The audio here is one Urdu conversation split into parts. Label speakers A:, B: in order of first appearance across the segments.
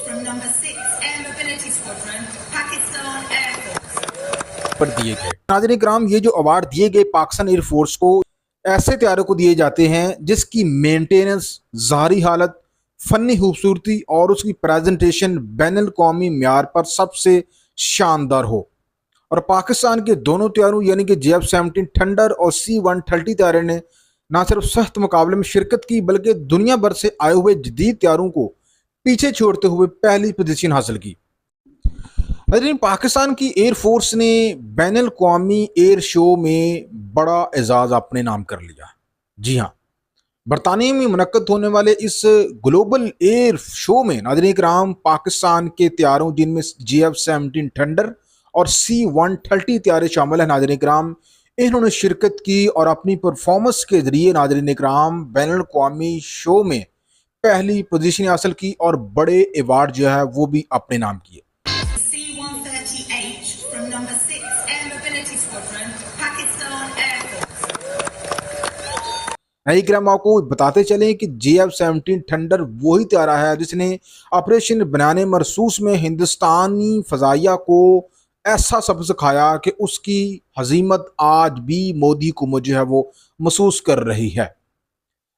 A: from number 6 Air Mobility Squadron, Pakistan Air Force
B: پر دیے گئے۔ ناظرین کرام، یہ جو ایوارڈ دیے گئے پاکستان ایئر فورس کو ایسے طیاروں کو دیے جاتے ہیں جس کی مینٹیننس، ظاہری حالت، فنی خوبصورتی اور اس کی پریزنٹیشن بین الاقوامی معیار پر سب سے شاندار ہو۔ اور پاکستان کے دونوں طیاروں یعنی کہ JF-17 تھنڈر اور C-130 طیارے نے نہ صرف سخت مقابلے میں شرکت کی بلکہ دنیا بھر سے آئے ہوئے جدید طیاروں کو پیچھے چھوڑتے ہوئے پہلی پوزیشن حاصل کی۔ لیکن پاکستان کی ایئر فورس نے بین الاقوامی ایئر شو میں بڑا اعزاز اپنے نام کر لیا۔ جی ہاں، برطانیہ میں منعقد ہونے والے اس گلوبل ایئر شو میں ناظرین کرام پاکستان کے طیاروں جن میں JF-17 تھنڈر اور C-130 طیارے شامل ہیں ناظرین کرام، انہوں نے شرکت کی اور اپنی پرفارمنس کے ذریعے ناظرین کرام بین الاقوامی شو میں پہلی پوزیشن حاصل کی اور بڑے ایوارڈ جو ہے وہ بھی اپنے نام کیے۔
A: C-130H from number 6 Air Mobility Squadron, Pakistan Air Force
B: نئی کرام آپ کو بتاتے چلیں کہ JF-17 تھنڈر وہی طیارہ ہے جس نے آپریشن بنانے مرسوس میں ہندوستانی فضائیہ کو ایسا سبق سکھایا کہ اس کی ہزیمت آج بھی مودی حکومت جو ہے وہ محسوس کر رہی ہے۔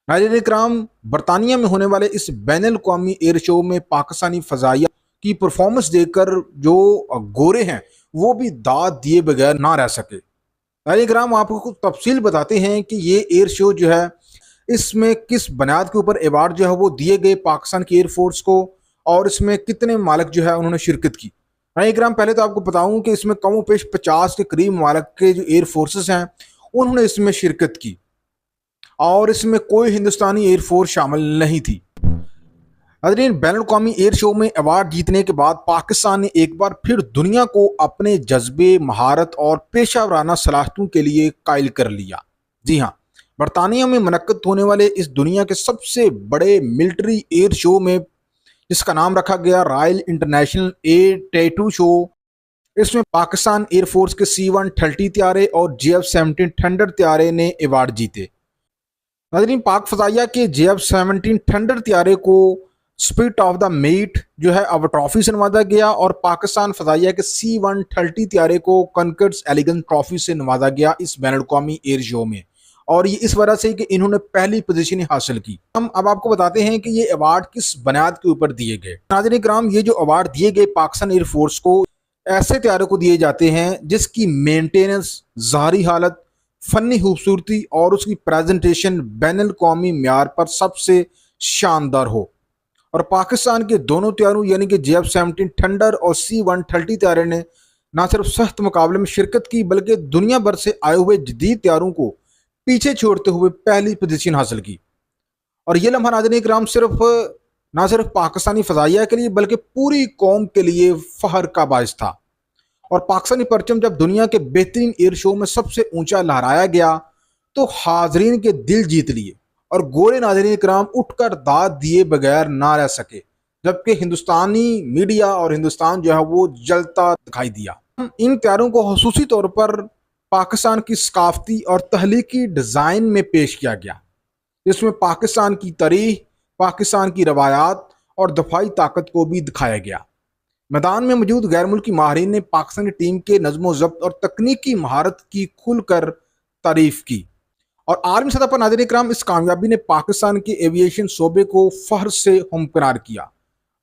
B: ناظرین کرام، برطانیہ میں ہونے والے اس بین الاقوامی ایئر شو میں پاکستانی فضائیہ کی پرفارمنس دیکھ کر جو گورے ہیں وہ بھی داد دیے بغیر نہ رہ سکے۔ ناظرین کرام، آپ کو تفصیل بتاتے ہیں کہ یہ ایئر شو جو ہے اس میں کس بنیاد کے اوپر ایوارڈ جو ہے وہ دیے گئے پاکستان کی ایئر فورس کو اور اس میں کتنے ممالک جو ہے انہوں نے شرکت کی۔ ناظرین کرام، پہلے تو آپ کو بتاؤں کہ اس میں کم و بیش 50 کے قریب ممالک کے جو ایئر فورسز ہیں انہوں نے اس میں شرکت کی اور اس میں کوئی ہندوستانی ایئر فورس شامل نہیں تھی۔ ناظرین، بین الاقوامی ایئر شو میں ایوارڈ جیتنے کے بعد پاکستان نے ایک بار پھر دنیا کو اپنے جذبے، مہارت اور پیشہ ورانہ صلاحیتوں کے لیے قائل کر لیا۔ جی ہاں، برطانیہ میں منعقد ہونے والے اس دنیا کے سب سے بڑے ملٹری ایئر شو میں جس کا نام رکھا گیا رائل انٹرنیشنل ایئر ٹیٹو شو، اس میں پاکستان ایئر فورس کے C-130 طیارے اور JF-17 تھنڈر طیارے نے ایوارڈ جیتے۔ ناظرین، پاک فضائیہ کے JF-17 تھنڈر طیارے کو اسپرٹ آف دا میٹ جو ہے اب ٹرافی سے نوازا گیا اور پاکستان فضائیہ کے C-130 طیارے کو کنکرڈز ایلیگنس ٹرافی سے نوازا گیا اس بین الاقوامی ایئر شو میں، اور یہ اس وجہ سے کہ انہوں نے پہلی پوزیشن حاصل کی۔ ہم اب آپ کو بتاتے ہیں کہ یہ ایوارڈ کس بنیاد کے اوپر دیے گئے۔ ناظرین کرام، یہ جو ایوارڈ دیے گئے پاکستان ایئر فورس کو ایسے طیاروں کو دیے جاتے ہیں جس کی مینٹیننس، ظاہری حالت، فنی خوبصورتی اور اس کی پریزنٹیشن بین الاقوامی معیار پر سب سے شاندار ہو۔ اور پاکستان کے دونوں طیاروں یعنی کہ JF-17 تھنڈر اور C-130 طیارے نے نہ صرف سخت مقابلے میں شرکت کی بلکہ دنیا بھر سے آئے ہوئے جدید طیاروں کو پیچھے چھوڑتے ہوئے پہلی پوزیشن حاصل کی۔ اور یہ لمحہ ناظرین کرام نہ صرف پاکستانی فضائیہ کے لیے بلکہ پوری قوم کے لیے فخر کا باعث تھا۔ اور پاکستانی پرچم جب دنیا کے بہترین ایئر شو میں سب سے اونچا لہرایا گیا تو حاضرین کے دل جیت لیے اور گورے ناظرین کرام اٹھ کر داد دیے بغیر نہ رہ سکے، جبکہ ہندوستانی میڈیا اور ہندوستان جو ہے وہ جلتا دکھائی دیا۔ ان طیاروں کو خصوصی طور پر پاکستان کی ثقافتی اور تخلیقی ڈیزائن میں پیش کیا گیا، جس میں پاکستان کی تاریخ، پاکستان کی روایات اور دفاعی طاقت کو بھی دکھایا گیا۔ میدان میں موجود غیر ملکی ماہرین نے پاکستانی ٹیم کے نظم و ضبط اور تکنیکی مہارت کی کھل کر تعریف کی، اور عالمی سطح پر ناظرین کرام اس کامیابی نے پاکستان کے ایویشن شعبے کو فخر سے ہمکنار کیا،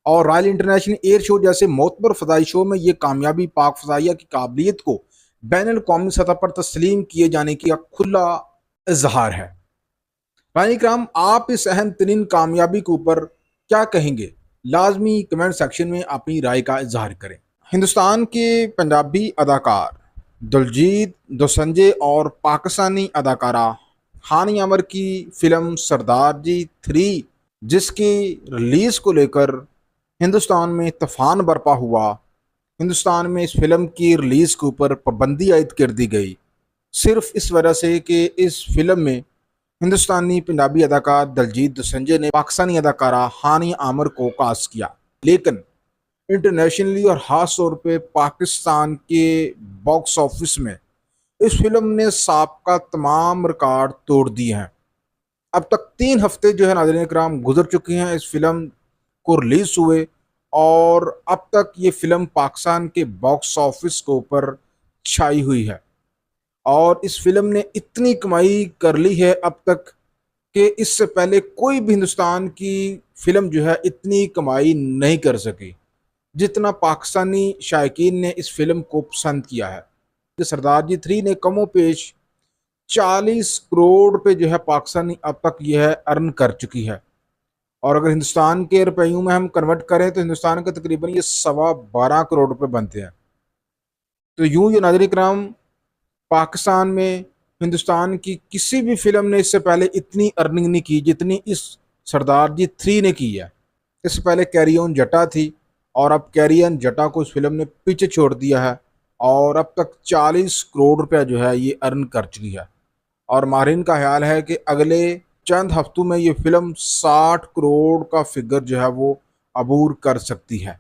B: اور رائل انٹرنیشنل ایئر شو جیسے معتبر فضائی شو میں یہ کامیابی پاک فضائیہ کی قابلیت کو بین الاقوامی سطح پر تسلیم کیے جانے کی کھلا اظہار ہے۔ ناظرین کرام، آپ اس اہم ترین کامیابی کے اوپر کیا کہیں گے؟ لازمی کمنٹ سیکشن میں اپنی رائے کا اظہار کریں۔ ہندوستان کے پنجابی اداکار دلجیت دوسنجے اور پاکستانی اداکارہ ہانی عامر کی فلم سردار جی 3 جس کی ریلیز کو لے کر ہندوستان میں طوفان برپا ہوا، ہندوستان میں اس فلم کی ریلیز کے اوپر پابندی عائد کر دی گئی، صرف اس وجہ سے کہ اس فلم میں ہندوستانی پنجابی اداکار دلجیت دوسنجے نے پاکستانی اداکارہ ہانی عامر کو کاسٹ کیا۔ لیکن انٹرنیشنلی اور خاص طور پہ پاکستان کے باکس آفس میں اس فلم نے سابقہ تمام ریکارڈ توڑ دیے ہیں۔ اب تک 3 ہفتے جو ہے ناظرین کرام گزر چکے ہیں اس فلم کو ریلیز ہوئے، اور اب تک یہ فلم پاکستان کے باکس آفس کے اوپر چھائی ہوئی ہے، اور اس فلم نے اتنی کمائی کر لی ہے اب تک کہ اس سے پہلے کوئی بھی ہندوستان کی فلم جو ہے اتنی کمائی نہیں کر سکی جتنا پاکستانی شائقین نے اس فلم کو پسند کیا ہے۔ کہ سردار جی 3 نے کم و بیش 40 کروڑ روپے جو ہے پاکستانی اب تک یہ ہے ارن کر چکی ہے، اور اگر ہندوستان کے روپیوں میں ہم کنورٹ کریں تو ہندوستان کے تقریباً یہ 12.25 کروڑ روپے بنتے ہیں۔ تو یوں یہ ناظرین کرام، پاکستان میں ہندوستان کی کسی بھی فلم نے اس سے پہلے اتنی ارننگ نہیں کی جتنی اس سردار جی 3 نے کی ہے۔ اس سے پہلے کیری آن جٹا تھی، اور اب کیری آن جٹا کو اس فلم نے پیچھے چھوڑ دیا ہے، اور اب تک 40 کروڑ روپے جو ہے یہ ارن کر چکی ہے، اور ماہرین کا خیال ہے کہ اگلے چند ہفتوں میں یہ فلم 60 کروڑ کا فگر جو ہے وہ عبور کر سکتی ہے۔